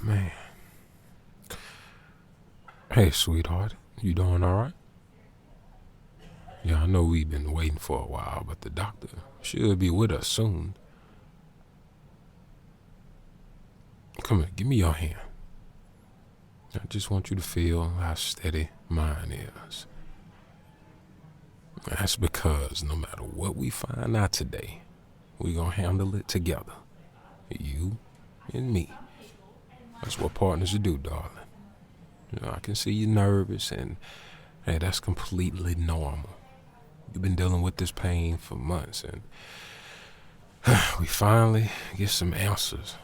Man. Hey, sweetheart. You doing all right? Yeah, I know we've been waiting for a while, but the doctor should be with us soon. Come here, give me your hand. I just want you to feel how steady mine is. That's because no matter what we find out today, we're going to handle it together. You and me. That's what partners do, darling. I can see you nervous, and hey, that's completely normal. You've been dealing with this pain for months, and we finally get some answers.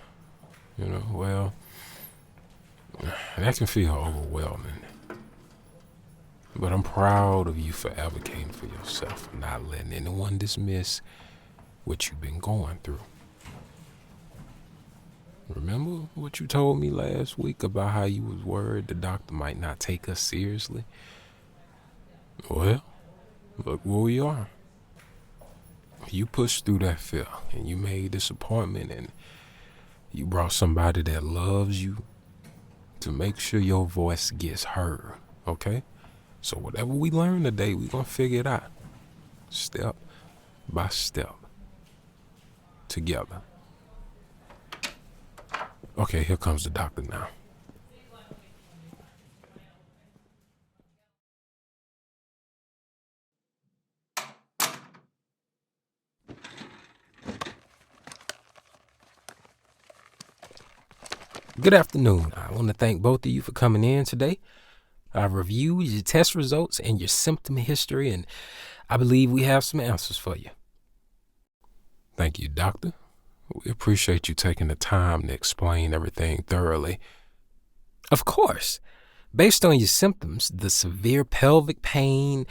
Well, that can feel overwhelming. But I'm proud of you for advocating for yourself and not letting anyone dismiss what you've been going through. Remember what you told me last week about how you was worried the doctor might not take us seriously? Well, look where we are. You pushed through that fear, and you made this appointment, and you brought somebody that loves you to make sure your voice gets heard, okay? So whatever we learn today, we're going to figure it out. Step by step. Together. Okay, here comes the doctor now. Good afternoon. I want to thank both of you for coming in today. I've reviewed your test results and your symptom history, and I believe we have some answers for you. Thank you, doctor. We appreciate you taking the time to explain everything thoroughly. Of course. Based on your symptoms, the severe pelvic pain,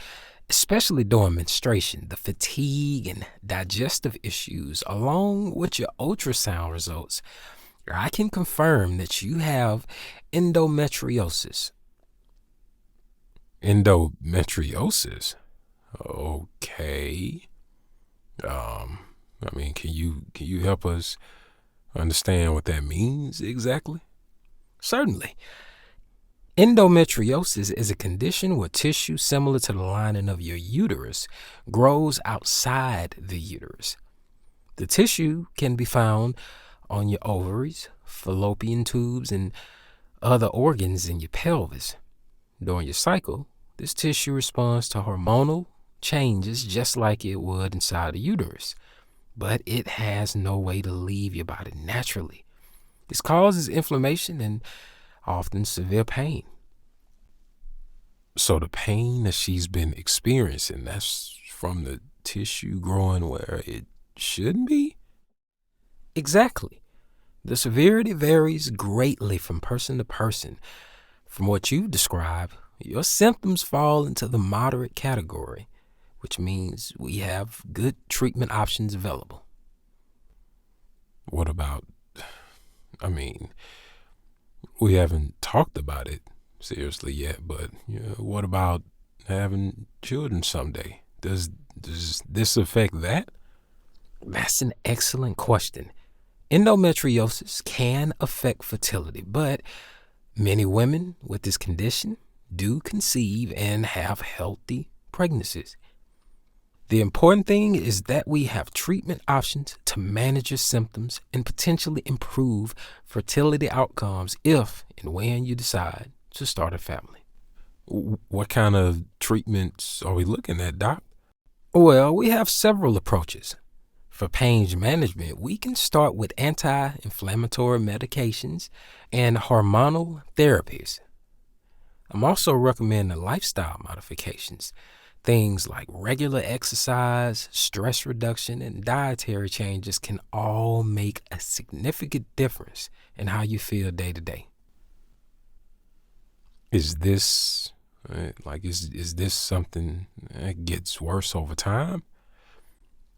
especially during menstruation, the fatigue and digestive issues, along with your ultrasound results, I can confirm that you have endometriosis. Endometriosis? Okay. Can you help us understand what that means exactly? Certainly. Endometriosis is a condition where tissue similar to the lining of your uterus grows outside the uterus. The tissue can be found on your ovaries, fallopian tubes, and other organs in your pelvis. During your cycle, this tissue responds to hormonal changes just like it would inside the uterus, but it has no way to leave your body naturally. This causes inflammation and often severe pain. So the pain that she's been experiencing, that's from the tissue growing where it shouldn't be? Exactly. The severity varies greatly from person to person. From what you've described, your symptoms fall into the moderate category, which means we have good treatment options available. What about, we haven't talked about it seriously yet, but what about having children someday? Does this affect that? That's an excellent question. Endometriosis can affect fertility, but many women with this condition do conceive and have healthy pregnancies. The important thing is that we have treatment options to manage your symptoms and potentially improve fertility outcomes if and when you decide to start a family. What kind of treatments are we looking at, Doc? Well, we have several approaches. For pain management, we can start with anti-inflammatory medications and hormonal therapies. I'm also recommending lifestyle modifications. Things like regular exercise, stress reduction, and dietary changes can all make a significant difference in how you feel day to day. Is this something that gets worse over time?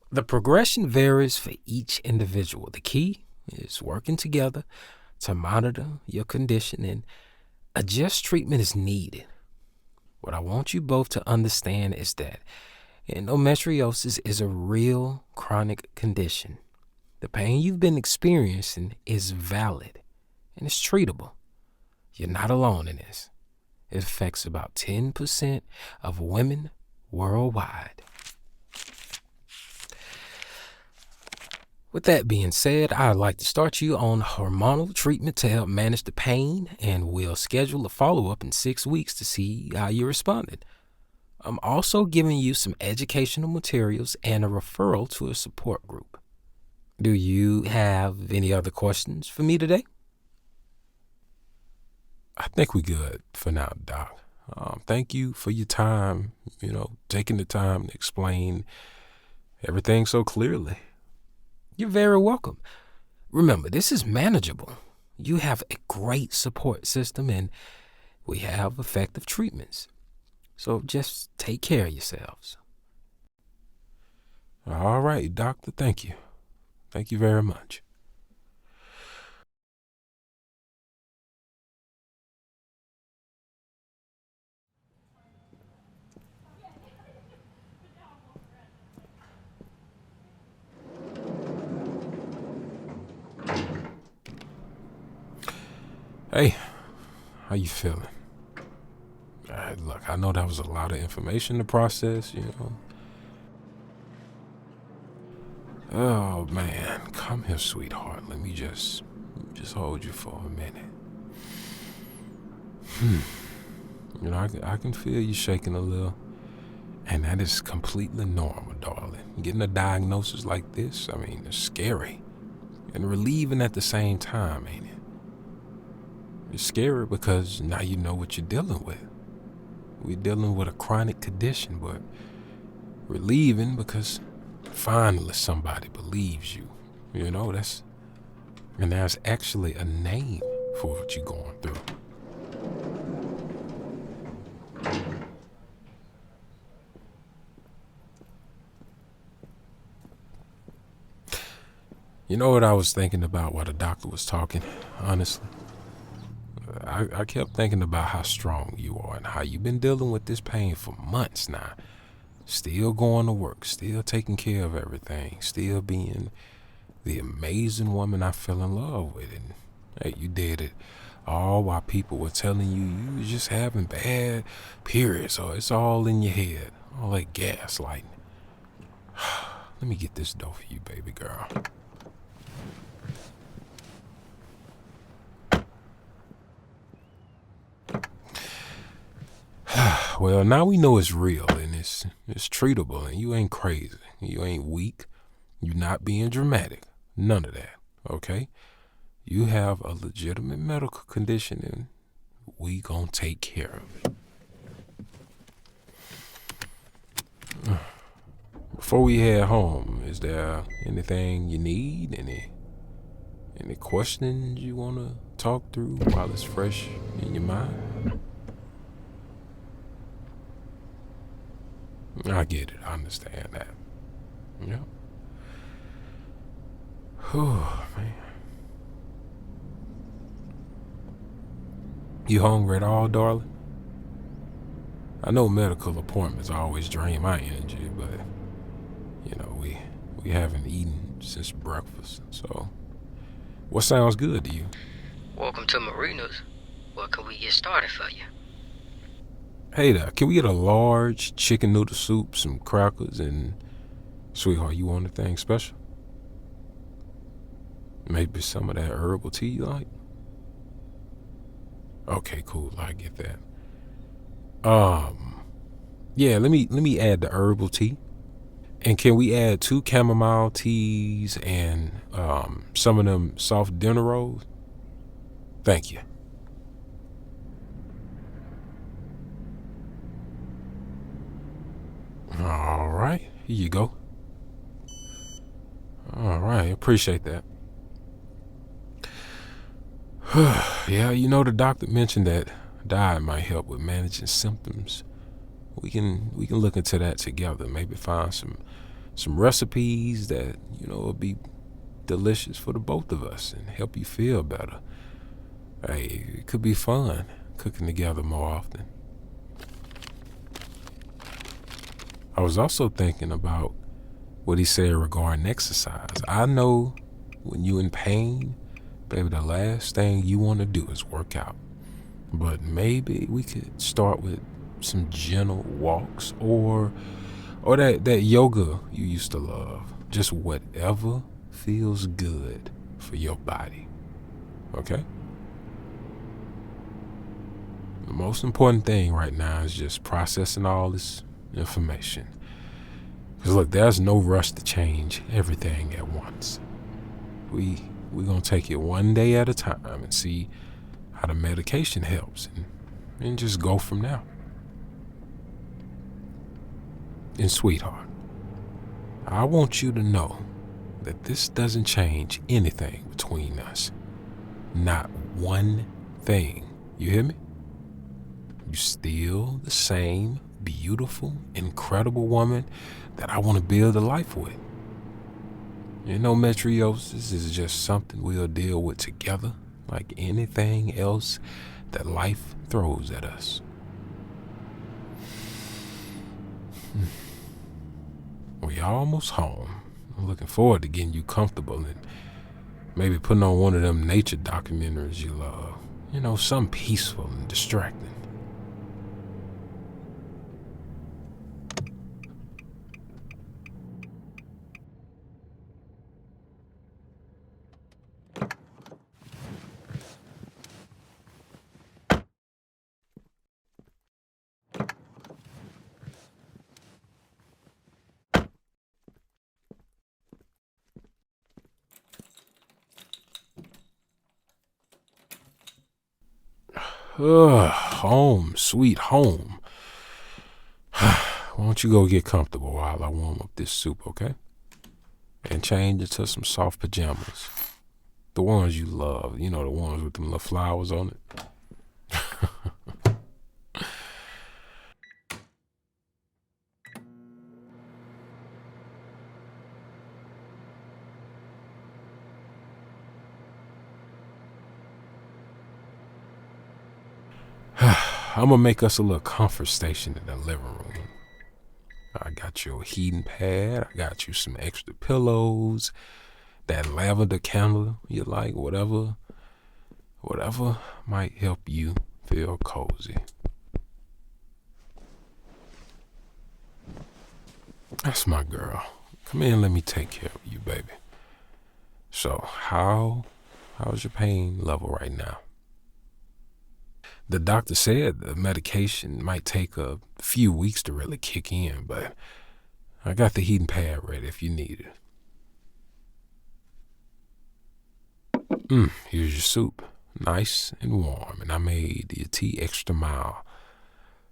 The progression varies for each individual. The key is working together to monitor your condition and adjust treatment as needed. What I want you both to understand is that endometriosis is a real chronic condition. The pain you've been experiencing is valid. and it's treatable. You're not alone in this. It affects about 10% of women worldwide. With that being said, I'd like to start you on hormonal treatment to help manage the pain, and we'll schedule a follow-up in 6 weeks to see how you responded. I'm also giving you some educational materials and a referral to a support group. Do you have any other questions for me today? I think we're good for now, Doc. Thank you for your time, taking the time to explain everything so clearly. You're very welcome. Remember, this is manageable. You have a great support system, and we have effective treatments. So just take care of yourselves. All right, doctor, thank you. Thank you very much. Hey, how you feeling? Look, I know that was a lot of information to process, Oh, man. Come here, sweetheart. Let me just hold you for a minute. I can feel you shaking a little. And that is completely normal, darling. Getting a diagnosis like this, it's scary. And relieving at the same time, ain't it? It's scary because now you know what you're dealing with. We're dealing with a chronic condition, but relieving because finally somebody believes you. And there's actually a name for what you're going through. You know what I was thinking about while the doctor was talking, honestly? I kept thinking about how strong you are and how you've been dealing with this pain for months now. Still going to work, still taking care of everything, still being the amazing woman I fell in love with. And hey, you did it all while people were telling you were just having bad periods, or it's all in your head, all that gaslighting. Let me get this dough for you, baby girl. Well, now we know it's real and it's treatable, and you ain't crazy. You ain't weak. You're not being dramatic. None of that, okay? You have a legitimate medical condition, and we gonna take care of it. Before we head home, is there anything you need? Any questions you wanna talk through while it's fresh in your mind? I get it. I understand that. Yeah. Oh, man. You hungry at all, darling? I know medical appointments always drain my energy, but, we haven't eaten since breakfast, so what sounds good to you? Welcome to Marina's. What can we get started for you? Hey there, can we get a large chicken noodle soup, some crackers, and, sweetheart, you want anything special? Maybe some of that herbal tea you like? Okay, cool, I get that. Yeah, let me add the herbal tea. And can we add 2 chamomile teas and some of them soft dinner rolls? Thank you. All right, here you go. All right, appreciate that. Yeah, the doctor mentioned that diet might help with managing symptoms. We can look into that together. Maybe find some recipes that will be delicious for the both of us and help you feel better. Hey, it could be fun cooking together more often. I was also thinking about what he said regarding exercise. I know when you're in pain, Baby, the last thing you want to do is work out. But maybe we could start with some gentle walks or that yoga you used to love. Just whatever feels good for your body. Okay? The most important thing right now is just processing all this information. Because look, there's no rush to change everything at once. We're going to take it one day at a time and see how the medication helps and just go from there. And sweetheart, I want you to know that this doesn't change anything between us. Not one thing. You hear me? You're still the same beautiful, incredible woman that I want to build a life with. Endometriosis is just something we'll deal with together, like anything else that life throws at us. We're almost home. I'm looking forward to getting you comfortable and maybe putting on one of them nature documentaries you love. Something peaceful and distracting. Home, sweet home. Why don't you go get comfortable while I warm up this soup, okay? And change into some soft pajamas. The ones you love, the ones with them little flowers on it. I'm gonna make us a little comfort station in the living room. I got your heating pad. I got you some extra pillows. That lavender candle you like, whatever might help you feel cozy. That's my girl. Come in, let me take care of you, baby. So, how's your pain level right now? The doctor said the medication might take a few weeks to really kick in, but I got the heating pad ready if you need it. Here's your soup. Nice and warm, and I made your tea extra mild.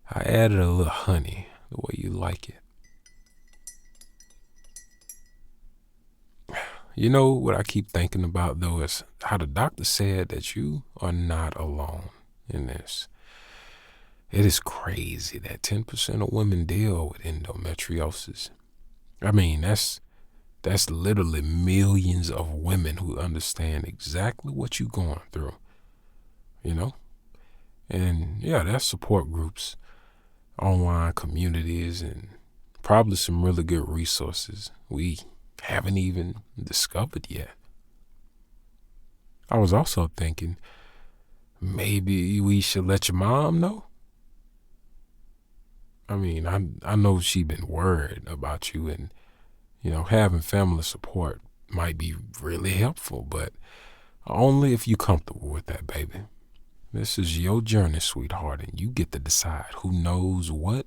I added a little honey, the way you like it. You know what I keep thinking about, though, is how the doctor said that you are not alone in this. It is crazy that 10% of women deal with endometriosis. I mean, that's literally millions of women who understand exactly what you're going through, And yeah, there's support groups, online communities, and probably some really good resources we haven't even discovered yet. I was also thinking maybe we should let your mom know. I mean, I know she been worried about you, and having family support might be really helpful, but only if you're comfortable with that, baby. This is your journey, sweetheart, and you get to decide who knows what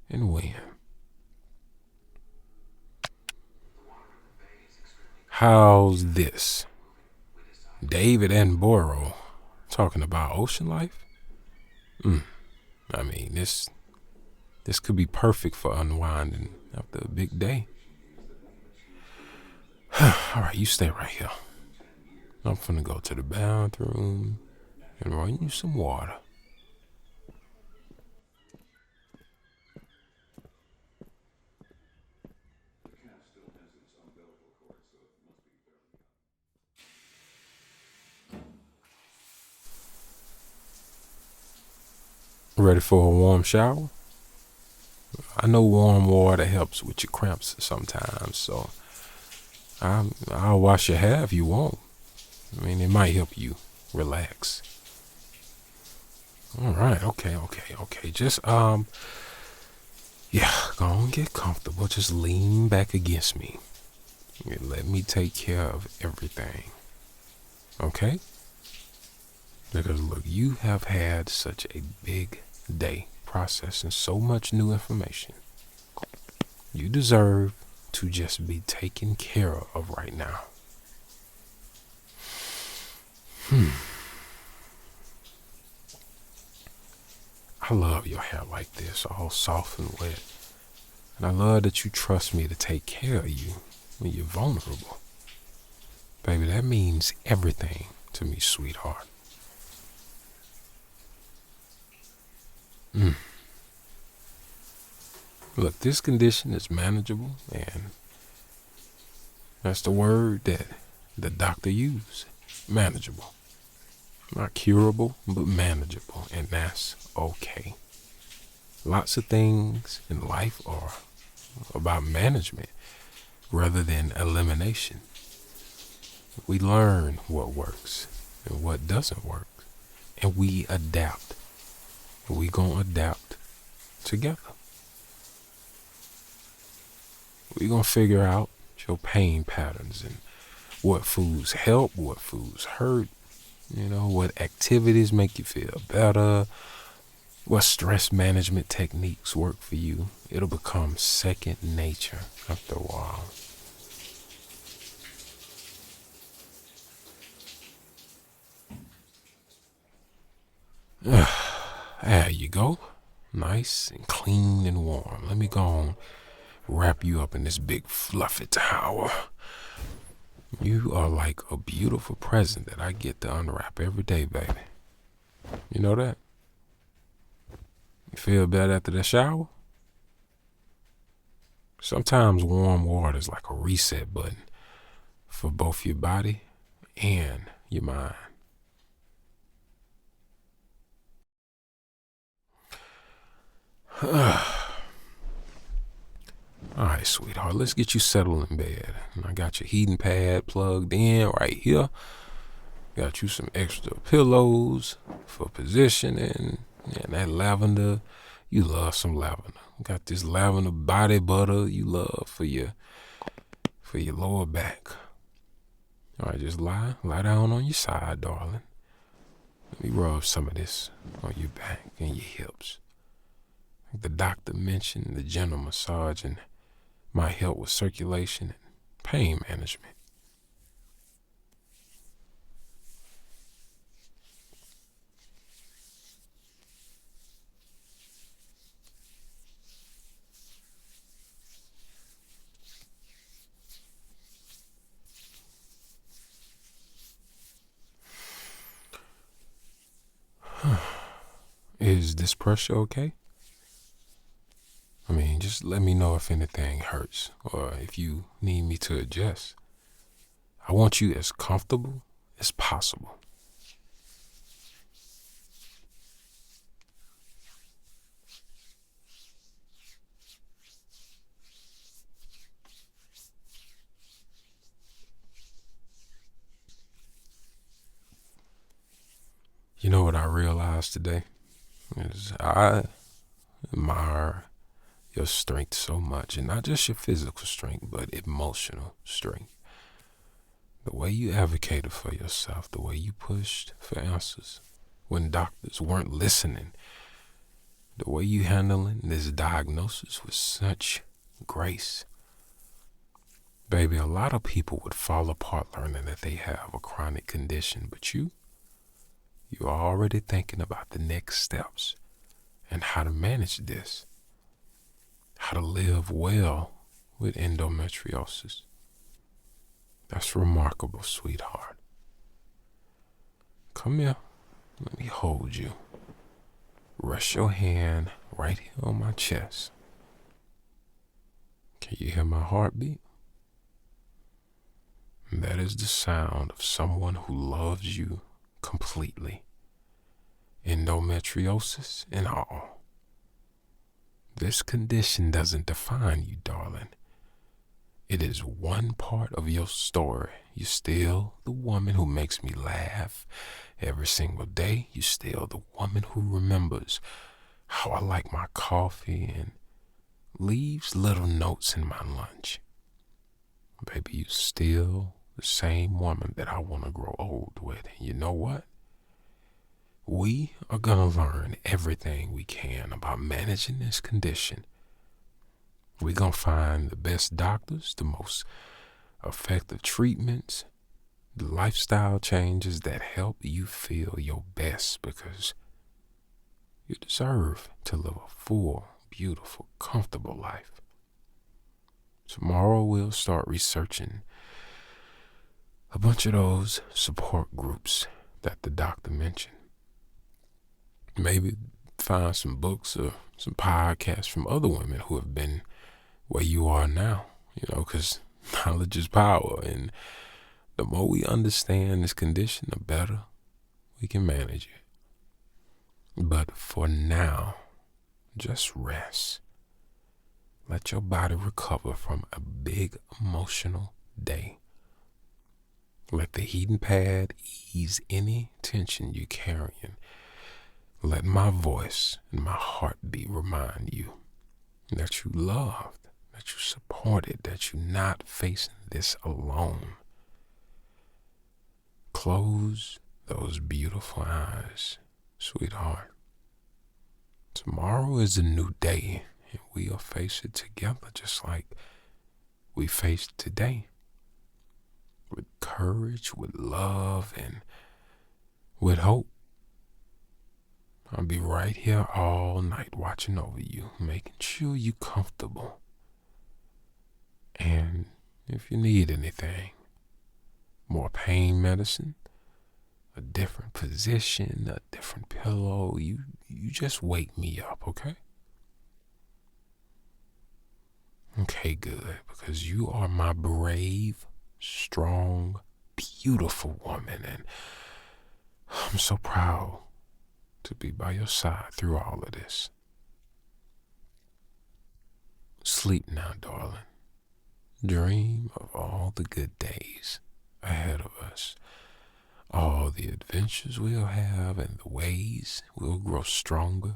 and when. How's this? David and Boro talking about ocean life? I mean, this could be perfect for unwinding after a big day. All right, you stay right here. I'm finna go to the bathroom and run you some water. Ready for a warm shower? I know warm water helps with your cramps sometimes, so I'll wash your hair if you want. I mean, it might help you relax. All right, okay. Just, yeah, go on, get comfortable. Just lean back against me and let me take care of everything, okay? Because look, you have had such a big day processing so much new information. You deserve to just be taken care of right now. I love your hair like this, all soft and wet. And I love that you trust me to take care of you when you're vulnerable. Baby, that means everything to me, sweetheart. Look, this condition is manageable, and that's the word that the doctor used. Manageable. Not curable, but manageable, and that's okay. Lots of things in life are about management rather than elimination. We learn what works and what doesn't work, and we adapt. We gonna adapt together. We gonna figure out your pain patterns and what foods help, what foods hurt, what activities make you feel better, what stress management techniques work for you. It'll become second nature after a while. There you go. Nice and clean and warm. Let me go on, wrap you up in this big fluffy towel. You are like a beautiful present that I get to unwrap every day, baby. You know that? You feel better after the shower? Sometimes warm water is like a reset button for both your body and your mind. All right, sweetheart, let's get you settled in bed. I got your heating pad plugged in right here. Got you some extra pillows for positioning. And that lavender, you love some lavender. Got this lavender body butter you love for your lower back. All right, just lie down on your side, darling. Let me rub some of this on your back and your hips. Like the doctor mentioned, the gentle massaging might help with circulation and pain management. Is this pressure okay? I mean, just let me know if anything hurts or if you need me to adjust. I want you as comfortable as possible. You know what I realized today? Is I admire your strength so much, and not just your physical strength, but emotional strength. The way you advocated for yourself, the way you pushed for answers when doctors weren't listening, the way you handling this diagnosis with such grace. Baby, a lot of people would fall apart learning that they have a chronic condition, but you're already thinking about the next steps and how to manage this, how to live well with endometriosis. That's remarkable, sweetheart. Come here. Let me hold you. Rest your hand right here on my chest. Can you hear my heartbeat? And that is the sound of someone who loves you completely. Endometriosis and all. This condition doesn't define you, darling. It is one part of your story. You're still the woman who makes me laugh every single day. You're still the woman who remembers how I like my coffee and leaves little notes in my lunch. Baby, you still the same woman that I want to grow old with. And you know what? We are going to learn everything we can about managing this condition. We're going to find the best doctors, the most effective treatments, the lifestyle changes that help you feel your best, because you deserve to live a full, beautiful, comfortable life. Tomorrow we'll start researching a bunch of those support groups that the doctor mentioned. Maybe find some books or some podcasts from other women who have been where you are now, because knowledge is power, and the more we understand this condition, the better we can manage it. But for now, just rest. Let your body recover from a big emotional day. Let the heating pad ease any tension you're carrying. Let my voice and my heartbeat remind you that you loved, that you supported, that you're not facing this alone. Close those beautiful eyes, sweetheart. Tomorrow is a new day, and we'll face it together just like we faced today. With courage, with love, and with hope. I'll be right here all night watching over you, making sure you're comfortable. And if you need anything, more pain medicine, a different position, a different pillow, you just wake me up, okay? Okay, good, because you are my brave, strong, beautiful woman, and I'm so proud to be by your side through all of this. Sleep now, darling. Dream of all the good days ahead of us, all the adventures we'll have, and the ways we'll grow stronger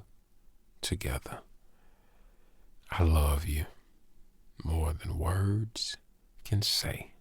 together. I love you more than words can say.